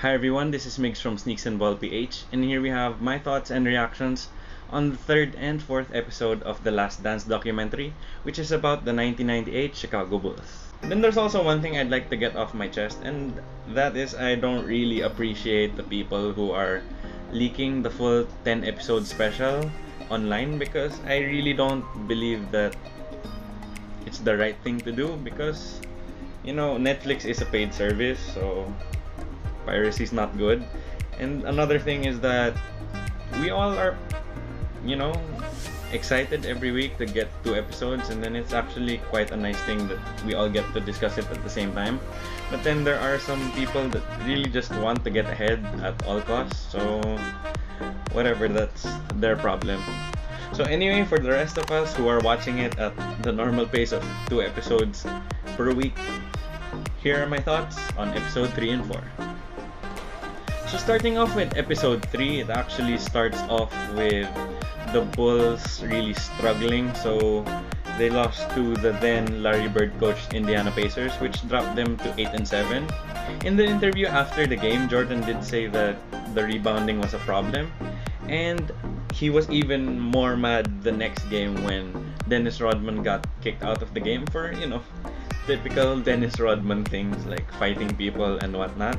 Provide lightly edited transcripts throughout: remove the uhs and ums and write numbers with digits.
Hi everyone, this is Migs from Sneaks and Ball PH, and here we have my thoughts and reactions on the third and fourth episode of The Last Dance documentary, which is about the 1998 Chicago Bulls. Then there's also one thing I'd like to get off my chest, and that is I don't really appreciate the people who are leaking the full 10 episode special online, because I really don't believe that it's the right thing to do, because Netflix is a paid service, so piracy is not good. And another thing is that we all are excited every week to get 2 episodes, and then it's actually quite a nice thing that we all get to discuss it at the same time. But then there are some people that really just want to get ahead at all costs, so whatever, that's their problem. So anyway, for the rest of us who are watching it at the normal pace of 2 episodes per week, here are my thoughts on episode 3 and 4. So starting off with episode 3, it actually starts off with the Bulls really struggling. So they lost to the then Larry Bird coached Indiana Pacers, which dropped them to 8-7. In the interview after the game, Jordan did say that the rebounding was a problem, and he was even more mad the next game when Dennis Rodman got kicked out of the game for, typical Dennis Rodman things like fighting people and whatnot.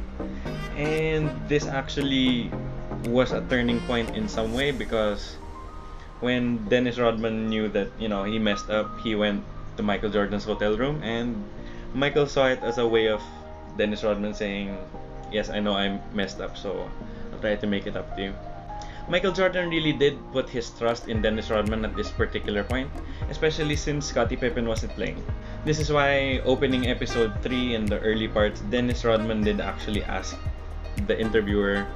And this actually was a turning point in some way, because when Dennis Rodman knew that he messed up, he went to Michael Jordan's hotel room, and Michael saw it as a way of Dennis Rodman saying, "Yes, I know I messed up, so I'll try to make it up to you." Michael Jordan really did put his trust in Dennis Rodman at this particular point, especially since Scottie Pippen wasn't playing. This is why opening episode 3 in the early parts, Dennis Rodman did actually ask the interviewer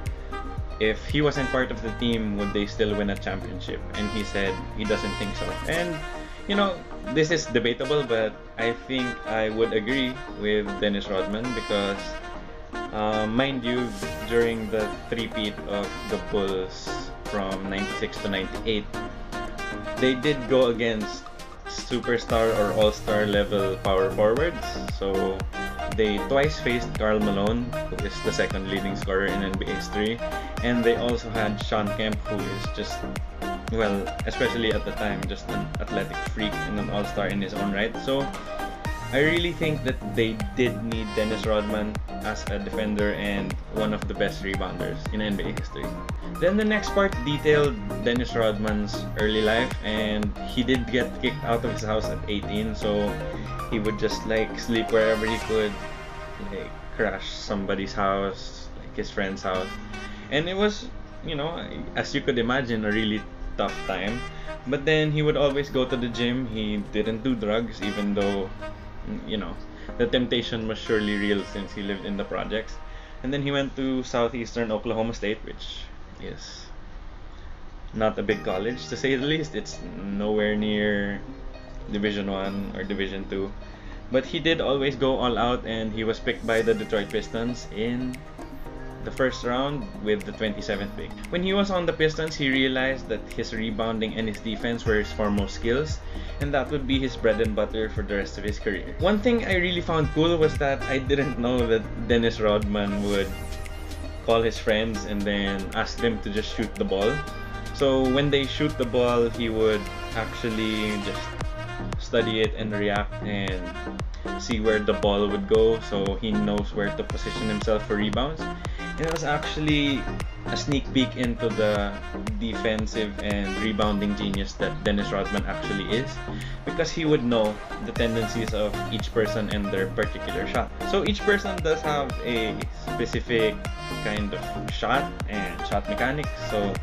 if he wasn't part of the team, would they still win a championship, and he said he doesn't think so. And this is debatable, but I think I would agree with Dennis Rodman, because mind you, during the three-peat of the Bulls from 96 to 98, they did go against superstar or all-star level power forwards. So they twice faced Karl Malone, who is the second leading scorer in NBA history, and they also had Shawn Kemp, who is just, well, especially at the time, just an athletic freak and an all-star in his own right. So I really think that they did need Dennis Rodman as a defender and one of the best rebounders in NBA history. Then the next part detailed Dennis Rodman's early life, and he did get kicked out of his house at 18, so he would just sleep wherever he could, crash somebody's house, his friend's house. And it was, as you could imagine, a really tough time. But then he would always go to the gym. He didn't do drugs, even though the temptation was surely real since he lived in the projects. And then he went to southeastern Oklahoma State, which is not a big college, to say the least. It's nowhere near Division 1 or Division 2. But he did always go all out, and he was picked by the Detroit Pistons in the first round with the 27th pick. When he was on the Pistons, he realized that his rebounding and his defense were his foremost skills, and that would be his bread and butter for the rest of his career. One thing I really found cool was that I didn't know that Dennis Rodman would call his friends and then ask them to just shoot the ball. So when they shoot the ball, he would actually just study it and react and see where the ball would go, so he knows where to position himself for rebounds. And it was actually a sneak peek into the defensive and rebounding genius that Dennis Rodman actually is, because he would know the tendencies of each person and their particular shot. So each person does have a specific kind of shot and shot mechanics. So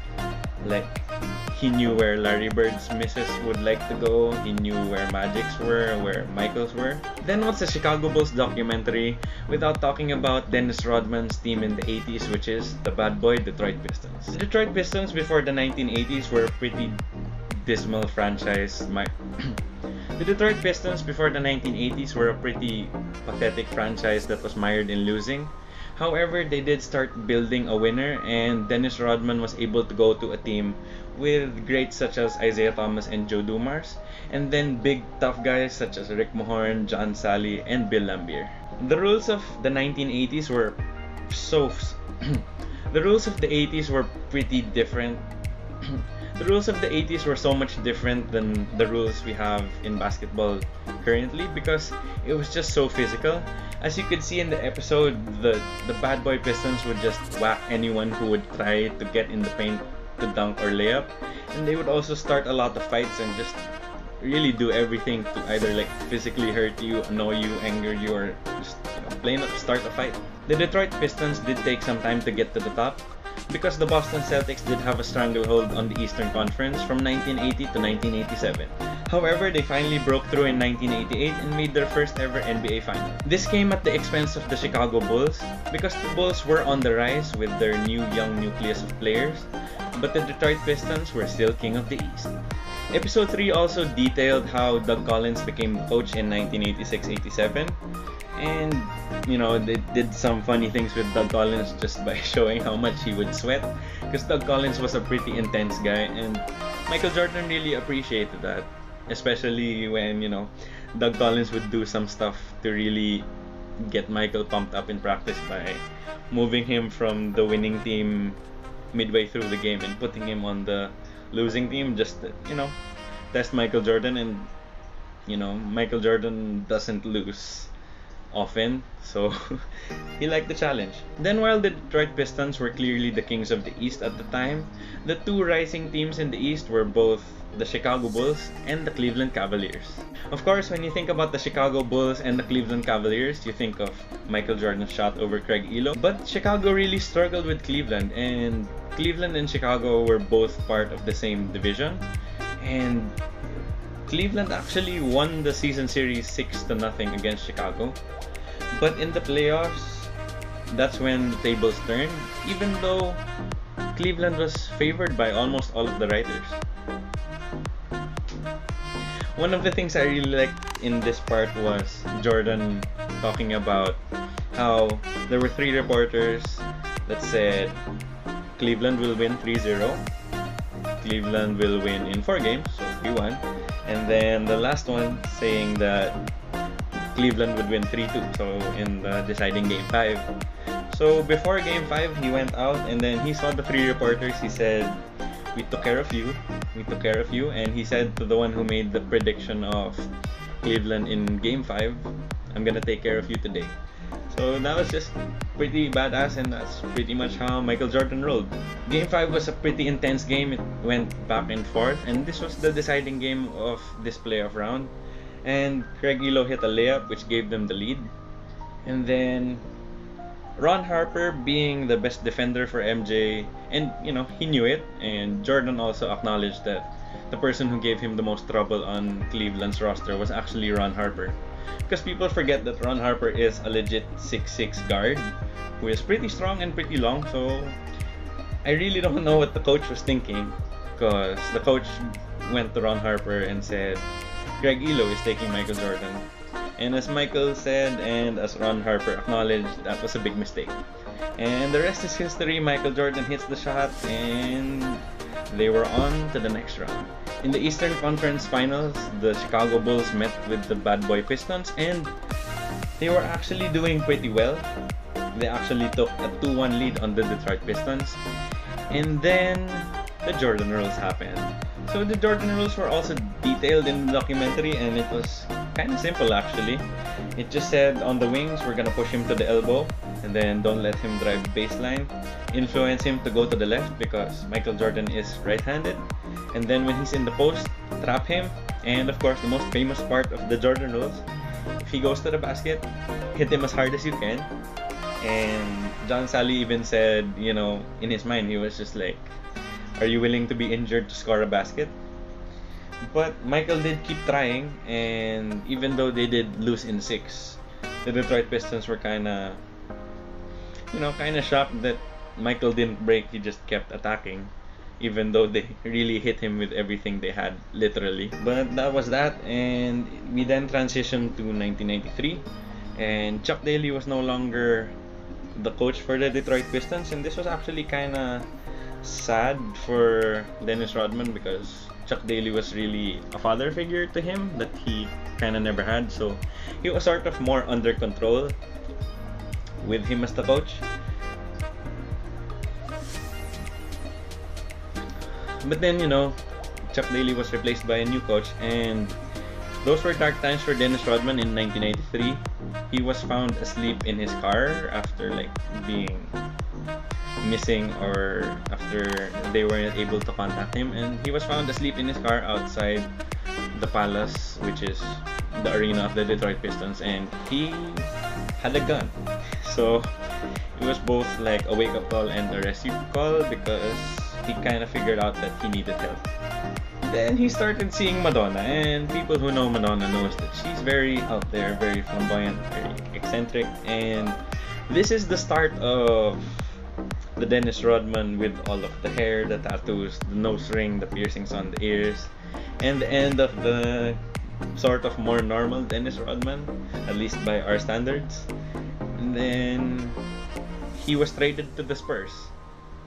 he knew where Larry Bird's misses would like to go. He knew where Magic's were, where Michael's were. Then what's the Chicago Bulls documentary without talking about Dennis Rodman's team in the 80s, which is the Bad Boy Detroit Pistons. The Detroit Pistons before the 1980s were a pretty dismal franchise. The Detroit Pistons before the 1980s were a pretty pathetic franchise that was mired in losing. However, they did start building a winner, and Dennis Rodman was able to go to a team with greats such as Isaiah Thomas and Joe Dumars, and then big tough guys such as Rick Mahorn, John Sally, and Bill Laimbeer. The rules of the 1980s were So, the rules of the 80s were pretty different. The rules of the 80s were so much different than the rules we have in basketball currently because it was just so physical. As you could see in the episode, the Bad Boy Pistons would just whack anyone who would try to get in the paint to dunk or layup, and they would also start a lot of fights and just really do everything to either like physically hurt you, annoy you, anger you, or just plain up start a fight. The Detroit Pistons did take some time to get to the top because the Boston Celtics did have a stranglehold on the Eastern Conference from 1980 to 1987. However, they finally broke through in 1988 and made their first ever NBA final. This came at the expense of the Chicago Bulls because the Bulls were on the rise with their new young nucleus of players, but the Detroit Pistons were still king of the East. Episode 3 also detailed how Doug Collins became coach in 1986-87, and they did some funny things with Doug Collins just by showing how much he would sweat, because Doug Collins was a pretty intense guy, and Michael Jordan really appreciated that, especially when Doug Collins would do some stuff to really get Michael pumped up in practice by moving him from the winning team midway through the game and putting him on the losing team just to, test Michael Jordan. And Michael Jordan doesn't lose often, so he liked the challenge. Then, while the Detroit Pistons were clearly the kings of the East at the time, the two rising teams in the East were both the Chicago Bulls and the Cleveland Cavaliers. Of course, when you think about the Chicago Bulls and the Cleveland Cavaliers, you think of Michael Jordan's shot over Craig Elo, but Chicago really struggled with Cleveland, and Cleveland and Chicago were both part of the same division, and Cleveland actually won the season series 6-0 against Chicago. But in the playoffs, that's when the tables turned, even though Cleveland was favored by almost all of the writers. One of the things I really liked in this part was Jordan talking about how there were 3 reporters that said Cleveland will win 3-0, Cleveland will win in 4 games, so 3-1, and then the last one saying that Cleveland would win 3-2, so in the deciding game 5. So before game 5, he went out and then he saw the 3 reporters. He said, we took care of you, and he said to the one who made the prediction of Cleveland in game 5, I'm gonna take care of you today. So that was just pretty badass, and that's pretty much how Michael Jordan rolled. Game 5 was a pretty intense game. It went back and forth, and this was the deciding game of this playoff round. And Craig Elo hit a layup which gave them the lead. And then Ron Harper, being the best defender for MJ, and he knew it, and Jordan also acknowledged that the person who gave him the most trouble on Cleveland's roster was actually Ron Harper. Because people forget that Ron Harper is a legit 6'6" guard who is pretty strong and pretty long, so I really don't know what the coach was thinking, because the coach went to Ron Harper and said, Greg Elo is taking Michael Jordan. And as Michael said, and as Ron Harper acknowledged, that was a big mistake. And the rest is history. Michael Jordan hits the shot, and they were on to the next round. In the Eastern Conference Finals, the Chicago Bulls met with the Bad Boy Pistons, and they were actually doing pretty well. They actually took a 2-1 lead on the Detroit Pistons. And then the Jordan rules happened. So the Jordan rules were also detailed in the documentary, and it was kind of simple actually. It just said on the wings, we're gonna push him to the elbow, and then don't let him drive baseline. Influence him to go to the left because Michael Jordan is right-handed. And then when he's in the post, trap him. And of course, the most famous part of the Jordan rules, if he goes to the basket, hit him as hard as you can. And John Sally even said, in his mind, he was just like, are you willing to be injured to score a basket? But Michael did keep trying, and even though they did lose in 6, the Detroit Pistons were kind of shocked that Michael didn't break. He just kept attacking, even though they really hit him with everything they had, literally. But that was that, and we then transitioned to 1993, and Chuck Daly was no longer the coach for the Detroit Pistons, and this was actually kind of sad for Dennis Rodman because Chuck Daly was really a father figure to him that he kind of never had, so he was sort of more under control with him as the coach. But then, you know, Chuck Daly was replaced by a new coach, and those were dark times for Dennis Rodman in 1993. He was found asleep in his car after like being missing, or after they weren't able to contact him, and he was found asleep in his car outside the Palace, which is the arena of the Detroit Pistons, and he had a gun. So it was both like a wake-up call and a rescue call, because he kind of figured out that he needed help. Then he started seeing Madonna, and people who know Madonna knows that she's very out there, very flamboyant, very eccentric, and this is the start of the Dennis Rodman with all of the hair, the tattoos, the nose ring, the piercings on the ears, and the end of the sort of more normal Dennis Rodman, at least by our standards. And then he was traded to the Spurs,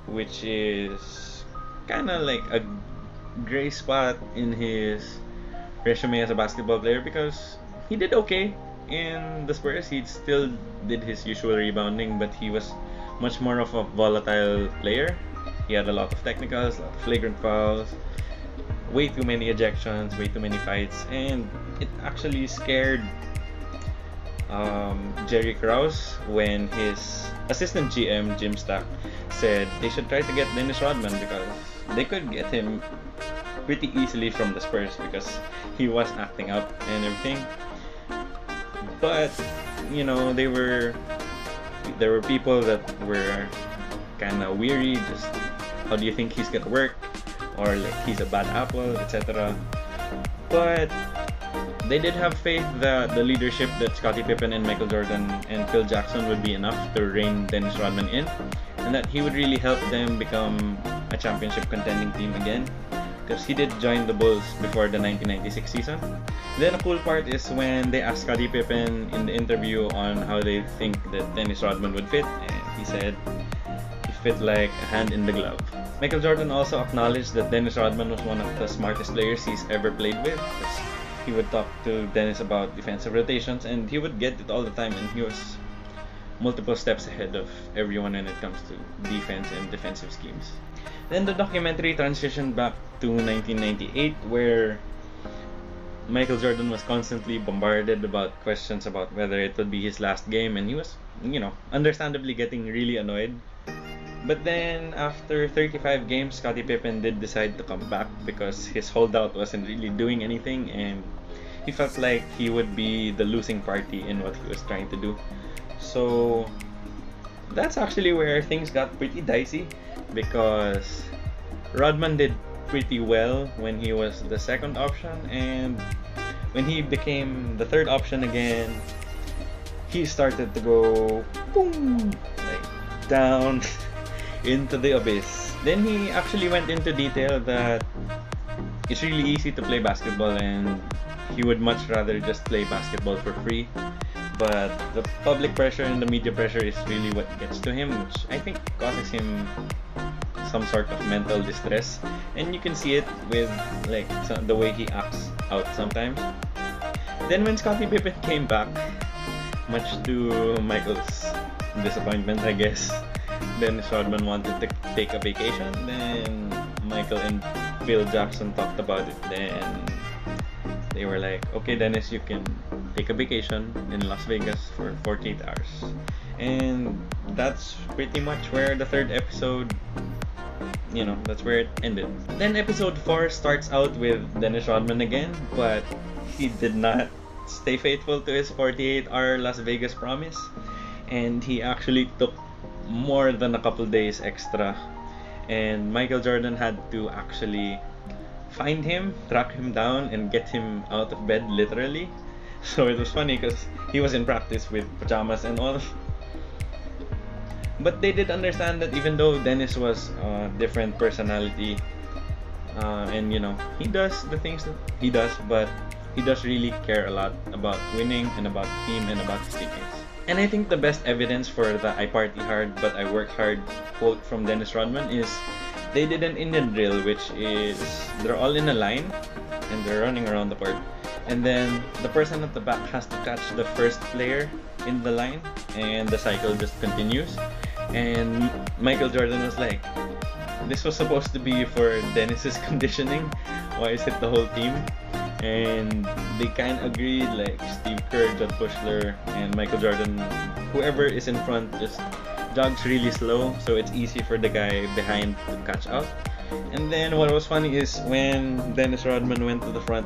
which is kind of like a gray spot in his resume as a basketball player, because he did okay in the Spurs. He still did his usual rebounding, but he was much more of a volatile player. He had a lot of technicals, a lot of flagrant fouls, way too many ejections, way too many fights, and it actually scared Jerry Krause when his assistant GM, Jim Stack, said they should try to get Dennis Rodman because they could get him pretty easily from the Spurs because he was acting up and everything. But, you know, there were people that were kind of weary, just how do you think he's gonna work, or like he's a bad apple, etc. But they did have faith that the leadership that Scottie Pippen and Michael Jordan and Phil Jackson would be enough to rein Dennis Rodman in, and that he would really help them become a championship contending team again, because he did join the Bulls before the 1996 season. Then the cool part is when they asked Scottie Pippen in the interview on how they think that Dennis Rodman would fit, and he said he fit like a hand in the glove. Michael Jordan also acknowledged that Dennis Rodman was one of the smartest players he's ever played with, because he would talk to Dennis about defensive rotations, and he would get it all the time, and he was multiple steps ahead of everyone when it comes to defense and defensive schemes. Then the documentary transitioned back to 1998, where Michael Jordan was constantly bombarded about questions about whether it would be his last game, and he was, you know, understandably getting really annoyed. But then after 35 games, Scottie Pippen did decide to come back because his holdout wasn't really doing anything, and he felt like he would be the losing party in what he was trying to do. So that's actually where things got pretty dicey, because Rodman did pretty well when he was the second option, and when he became the third option again, he started to go boom, like down into the abyss. Then he actually went into detail that it's really easy to play basketball and he would much rather just play basketball for free, but the public pressure and the media pressure is really what gets to him, which I think causes him some sort of mental distress, and you can see it with like the way he acts out sometimes. Then when Scottie Pippen came back, much to Michael's disappointment, I guess, Dennis Rodman wanted to take a vacation. Then Michael and Phil Jackson talked about it. Then they were like, okay, Dennis, you can take a vacation in Las Vegas for 48 hours. And that's pretty much where the third episode, you know, that's where it ended. Then episode 4 starts out with Dennis Rodman again, but he did not stay faithful to his 48-hour Las Vegas promise, and he actually took more than a couple days extra, and Michael Jordan had to actually find him, track him down, and get him out of bed literally. So it was funny because he was in practice with pajamas and all. But they did understand that even though Dennis was a different personality, and you know, he does the things that he does, but he does really care a lot about winning and about the team and about his teammates. And I think the best evidence for the "I party hard but I work hard" quote from Dennis Rodman is they did an Indian drill, which is they're all in a line and they're running around the court, and then the person at the back has to catch the first player in the line, and the cycle just continues. And Michael Jordan was like, this was supposed to be for Dennis's conditioning. Why is it the whole team? And they kind of agreed, like Steve Kerr, Judd Bushler, and Michael Jordan, whoever is in front just jogs really slow, so it's easy for the guy behind to catch up. And then what was funny is when Dennis Rodman went to the front,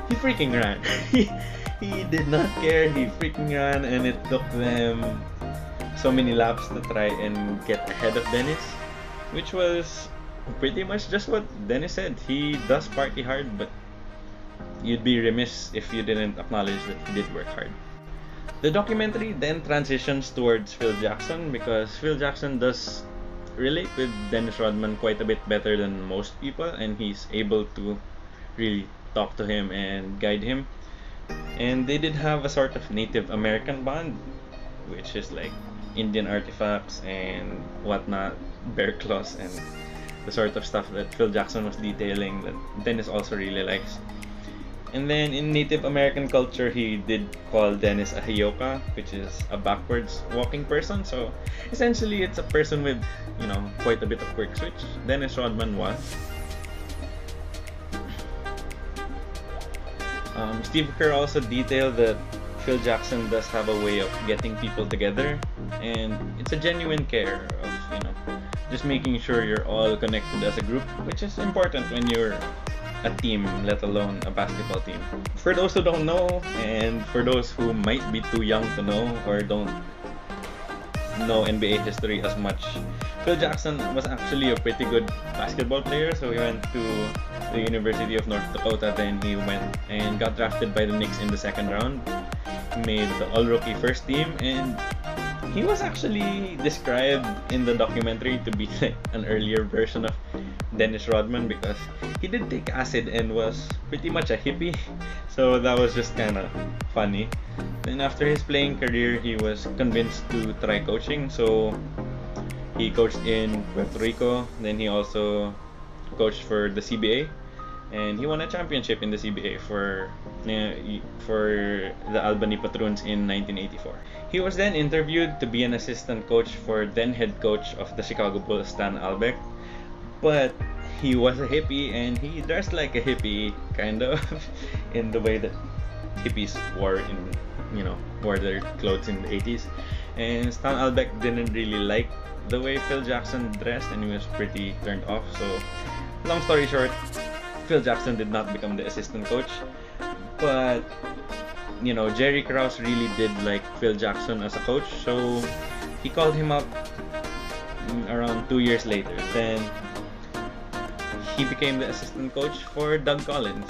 he freaking ran. He did not care, he freaking ran, and it took them so many laps to try and get ahead of Dennis, which was pretty much just what Dennis said. He does party hard, but you'd be remiss if you didn't acknowledge that he did work hard. The documentary then transitions towards Phil Jackson because Phil Jackson does relate with Dennis Rodman quite a bit better than most people, and he's able to really talk to him and guide him. And they did have a sort of Native American bond, which is like Indian artifacts and whatnot, bear claws, and the sort of stuff that Phil Jackson was detailing that Dennis also really likes. And then in Native American culture, he did call Dennis a Hioka, which is a backwards walking person. So essentially, it's a person with, quite a bit of quirks, which Dennis Rodman was. Steve Kerr also detailed that Phil Jackson does have a way of getting people together, and it's a genuine care of, just making sure you're all connected as a group, which is important when you're a team, let alone a basketball team. For those who don't know, and for those who might be too young to know or don't know NBA history as much, Phil Jackson was actually a pretty good basketball player. So he went to the University of North Dakota, then he went and got drafted by the Knicks in the second round. He made the all-rookie first team, and he was actually described in the documentary to be like an earlier version of Dennis Rodman because he did take acid and was pretty much a hippie, so that was just kind of funny. Then after his playing career, he was convinced to try coaching, so he coached in Puerto Rico. Then he also coached for the CBA, and he won a championship in the CBA for the Albany Patroons in 1984. He was then interviewed to be an assistant coach for then head coach of the Chicago Bulls, Stan Albeck, but he was a hippie and he dressed like a hippie, kind of, in the way that hippies wore their clothes in the 80s. And Stan Albeck didn't really like the way Phil Jackson dressed, and he was pretty turned off. So, long story short, Phil Jackson did not become the assistant coach, but Jerry Krause really did like Phil Jackson as a coach, so he called him up around 2 years later. Then he became the assistant coach for Doug Collins.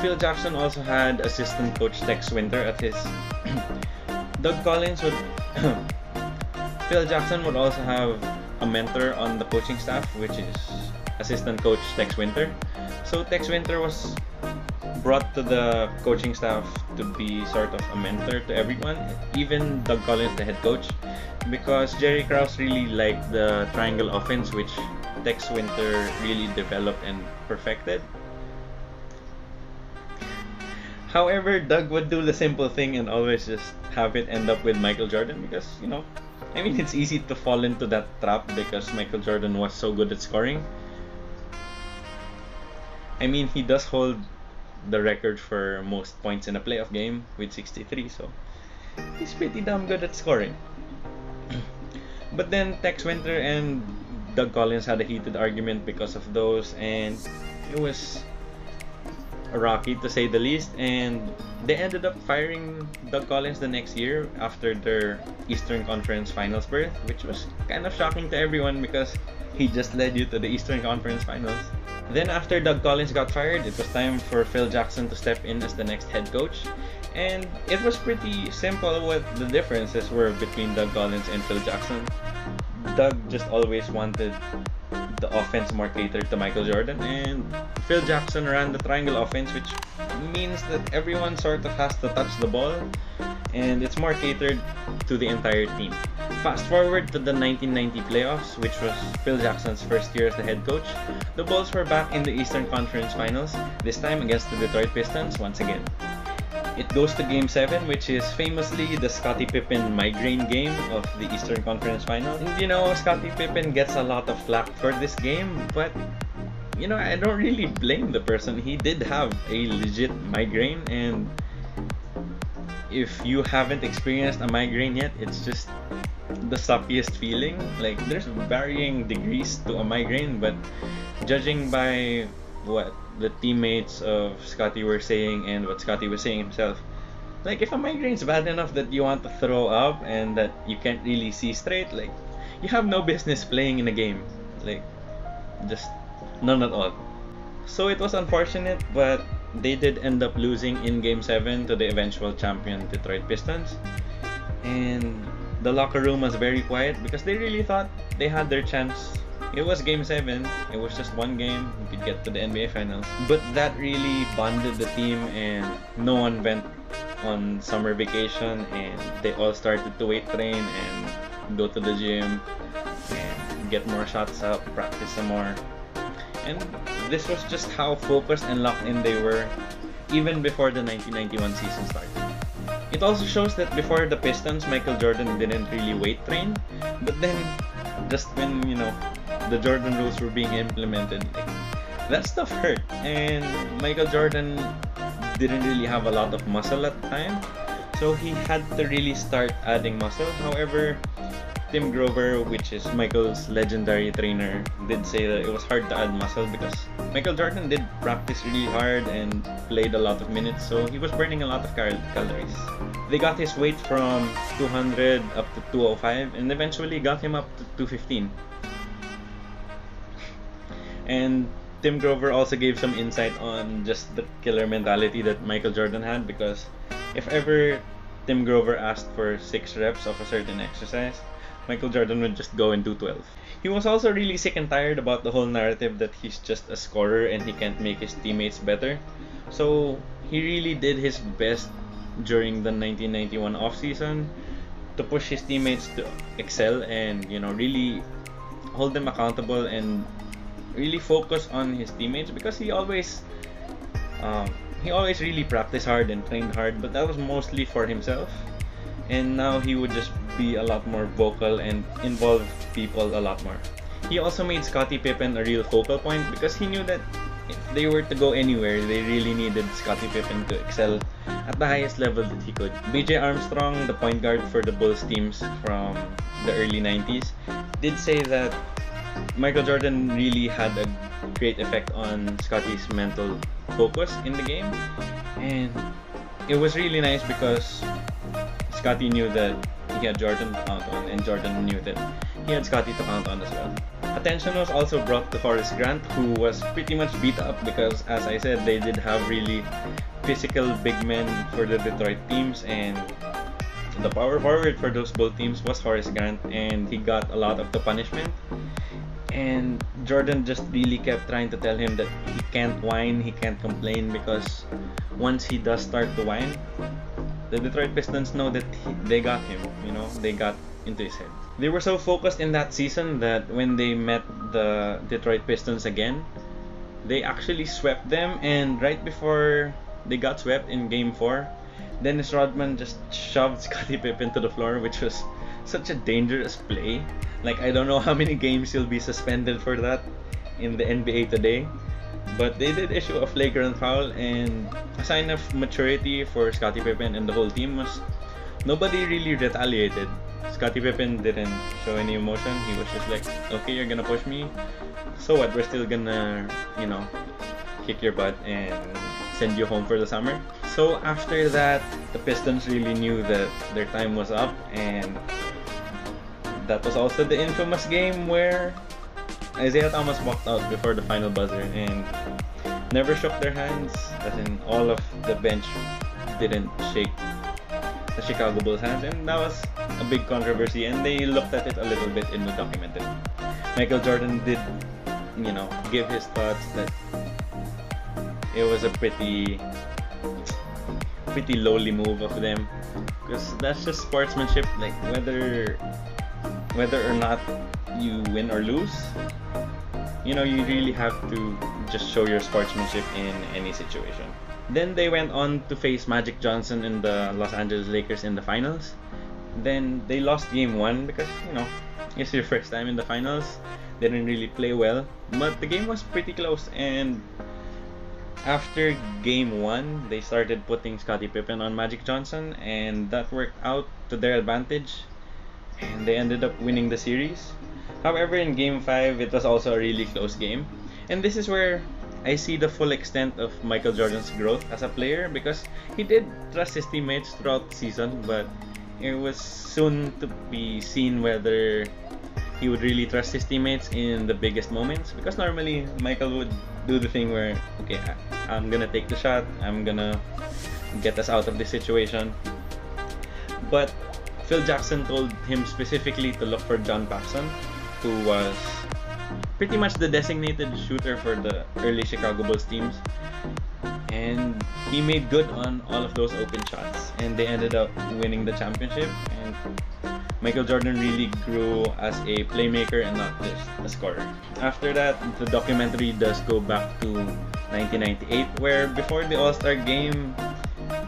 Phil Jackson also had assistant coach Tex Winter at his Doug Collins would Phil Jackson would also have a mentor on the coaching staff, which is assistant coach Tex Winter. So Tex Winter was brought to the coaching staff to be sort of a mentor to everyone, even Doug Collins, the head coach, because Jerry Krause really liked the triangle offense, which Tex Winter really developed and perfected. However, Doug would do the simple thing and always just have it end up with Michael Jordan because, it's easy to fall into that trap because Michael Jordan was so good at scoring. He does hold the record for most points in a playoff game with 63, so he's pretty damn good at scoring. But then Tex Winter and Doug Collins had a heated argument because of those, and it was rocky to say the least, and they ended up firing Doug Collins the next year after their Eastern Conference Finals berth, which was kind of shocking to everyone because he just led you to the Eastern Conference Finals. Then after Doug Collins got fired, it was time for Phil Jackson to step in as the next head coach, and it was pretty simple what the differences were between Doug Collins and Phil Jackson. Doug just always wanted the offense more catered to Michael Jordan, and Phil Jackson ran the triangle offense, which means that everyone sort of has to touch the ball, and it's more catered to the entire team. Fast forward to the 1990 playoffs, which was Phil Jackson's first year as the head coach. The Bulls were back in the Eastern Conference Finals, this time against the Detroit Pistons once again. It goes to Game 7, which is famously the Scottie Pippen migraine game of the Eastern Conference Finals. And, you know, Scottie Pippen gets a lot of flack for this game, but you know, I don't really blame the person. He did have a legit migraine, and if you haven't experienced a migraine yet, it's just the suckiest feeling. Like, there's varying degrees to a migraine, but judging by what the teammates of Scottie were saying and what Scottie was saying himself, like, if a migraine's bad enough that you want to throw up and that you can't really see straight, like, you have no business playing in a game. Like, just none at all. So it was unfortunate, but they did end up losing in Game 7 to the eventual champion Detroit Pistons. And the locker room was very quiet because they really thought they had their chance. It was Game 7, it was just one game, you could get to the NBA Finals. But that really bonded the team, and no one went on summer vacation, and they all started to weight train and go to the gym and get more shots up, practice some more. And this was just how focused and locked in they were even before the 1991 season started. It also shows that before the Pistons, Michael Jordan didn't really weight train, but then just when, you know, the Jordan rules were being implemented, like, that stuff hurt, and Michael Jordan didn't really have a lot of muscle at the time, so he had to really start adding muscle. However, Tim Grover, which is Michael's legendary trainer, did say that it was hard to add muscle because Michael Jordan did practice really hard and played a lot of minutes, so he was burning a lot of calories. They got his weight from 200 up to 205 and eventually got him up to 215. And Tim Grover also gave some insight on just the killer mentality that Michael Jordan had, because if ever Tim Grover asked for 6 reps of a certain exercise, Michael Jordan would just go and do 12. He was also really sick and tired about the whole narrative that he's just a scorer and he can't make his teammates better. So he really did his best during the 1991 offseason to push his teammates to excel and, you know, really hold them accountable and really focus on his teammates, because he always really practiced hard and trained hard, but that was mostly for himself. And now he would just be a lot more vocal and involve people a lot more. He also made Scottie Pippen a real focal point because he knew that if they were to go anywhere, they really needed Scottie Pippen to excel at the highest level that he could. BJ Armstrong, the point guard for the Bulls teams from the early 90s, did say that Michael Jordan really had a great effect on Scottie's mental focus in the game. And it was really nice because Scottie knew that he had Jordan to count on, and Jordan knew that he had Scottie to count on as well. Attention was also brought to Horace Grant, who was pretty much beat up because, as I said, they did have really physical big men for the Detroit teams, and the power forward for those Bull teams was Horace Grant, and he got a lot of the punishment. And Jordan just really kept trying to tell him that he can't whine, he can't complain, because once he does start to whine, the Detroit Pistons know that they got him, you know, they got into his head. They were so focused in that season that when they met the Detroit Pistons again, they actually swept them, and right before they got swept in Game 4, Dennis Rodman just shoved Scottie Pippen to the floor, which was such a dangerous play. Like, I don't know how many games he'll be suspended for that in the NBA today. But they did issue a flagrant foul, and a sign of maturity for Scottie Pippen and the whole team was nobody really retaliated. Scottie Pippen didn't show any emotion. He was just like, okay, you're gonna push me, so what, we're still gonna, you know, kick your butt and send you home for the summer. So after that, the Pistons really knew that their time was up, and that was also the infamous game where Isaiah Thomas walked out before the final buzzer and never shook their hands, as in all of the bench didn't shake the Chicago Bulls' hands, and that was a big controversy, and they looked at it a little bit in the documentary. Michael Jordan did, you know, give his thoughts that it was a pretty lowly move of them, because that's just sportsmanship. Like, whether or not you win or lose, you know, you really have to just show your sportsmanship in any situation. Then they went on to face Magic Johnson and the Los Angeles Lakers in the finals. Then they lost game 1 because, it's your first time in the finals. They didn't really play well, but the game was pretty close. And after game 1, they started putting Scottie Pippen on Magic Johnson, and that worked out to their advantage, and they ended up winning the series. However, in game 5, it was also a really close game, and this is where I see the full extent of Michael Jordan's growth as a player, because he did trust his teammates throughout the season, but it was soon to be seen whether he would really trust his teammates in the biggest moments, because normally Michael would do the thing where, okay, I'm gonna take the shot, I'm gonna get us out of this situation. But Phil Jackson told him specifically to look for John Paxson, who was pretty much the designated shooter for the early Chicago Bulls teams, and he made good on all of those open shots, and they ended up winning the championship. And Michael Jordan really grew as a playmaker and not just a scorer. After that, the documentary does go back to 1998, where before the All-Star game,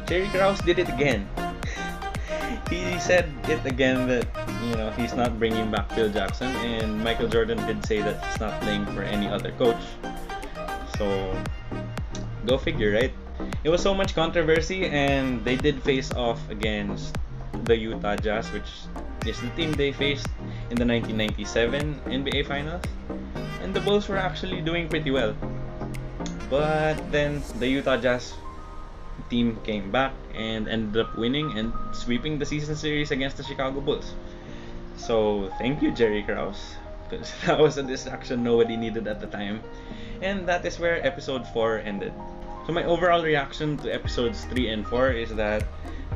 Jerry Krause did it again. He said it again that, he's not bringing back Phil Jackson, and Michael Jordan did say that he's not playing for any other coach. So, go figure, right? It was so much controversy, and they did face off against the Utah Jazz, which is the team they faced in the 1997 NBA Finals. And the Bulls were actually doing pretty well. But then the Utah Jazz team came back and ended up winning and sweeping the season series against the Chicago Bulls. So thank you, Jerry Krause, because that was a distraction nobody needed at the time. And that is where episode 4 ended. So my overall reaction to episodes 3 and 4 is that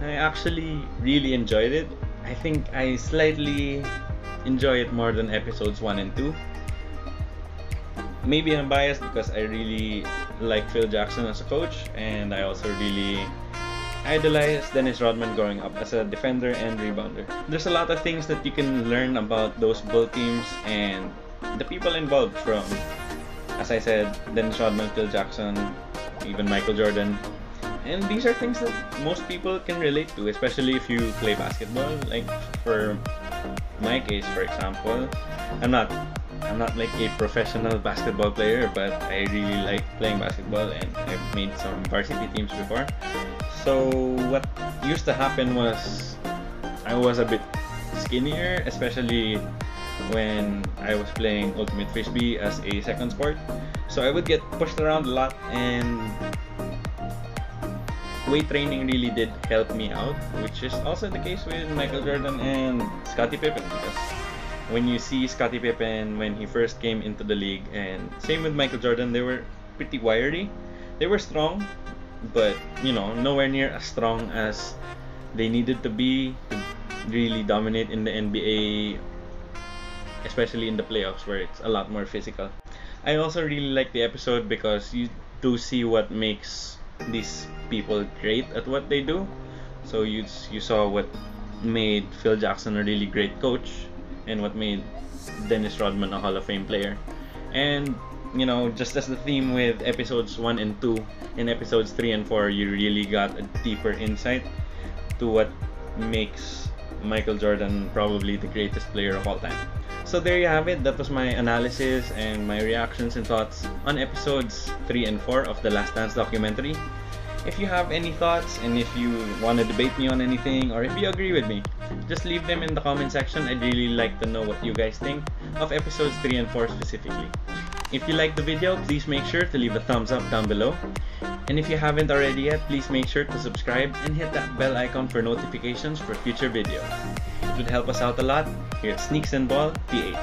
I actually really enjoyed it. I think I slightly enjoy it more than episodes 1 and 2. Maybe I'm biased because I really like Phil Jackson as a coach, and I also really idolized Dennis Rodman growing up as a defender and rebounder. There's a lot of things that you can learn about those Bull teams and the people involved, from, as I said, Dennis Rodman, Phil Jackson, even Michael Jordan. And these are things that most people can relate to, especially if you play basketball. Like for my case, for example, I'm not like a professional basketball player, but I really like playing basketball, and I've made some varsity teams before. So what used to happen was I was a bit skinnier, especially when I was playing Ultimate Frisbee as a second sport. So I would get pushed around a lot, and weight training really did help me out, which is also the case with Michael Jordan and Scottie Pippen, because when you see Scottie Pippen when he first came into the league, and same with Michael Jordan, they were pretty wiry. They were strong, but nowhere near as strong as they needed to be to really dominate in the NBA, especially in the playoffs where it's a lot more physical. I also really like the episode because you do see what makes these people great at what they do. So you saw what made Phil Jackson a really great coach, and what made Dennis Rodman a Hall of Fame player. And just as the theme with episodes 1 and 2, in episodes 3 and 4 you really got a deeper insight to what makes Michael Jordan probably the greatest player of all time. So there you have it. That was my analysis and my reactions and thoughts on episodes 3 and 4 of the Last Dance documentary. If you have any thoughts, and if you want to debate me on anything, or if you agree with me, just leave them in the comment section. I'd really like to know what you guys think of episodes 3 and 4 specifically. If you liked the video, please make sure to leave a thumbs up down below. And if you haven't already yet, please make sure to subscribe and hit that bell icon for notifications for future videos. It would help us out a lot here at Sneaks and Ball PH.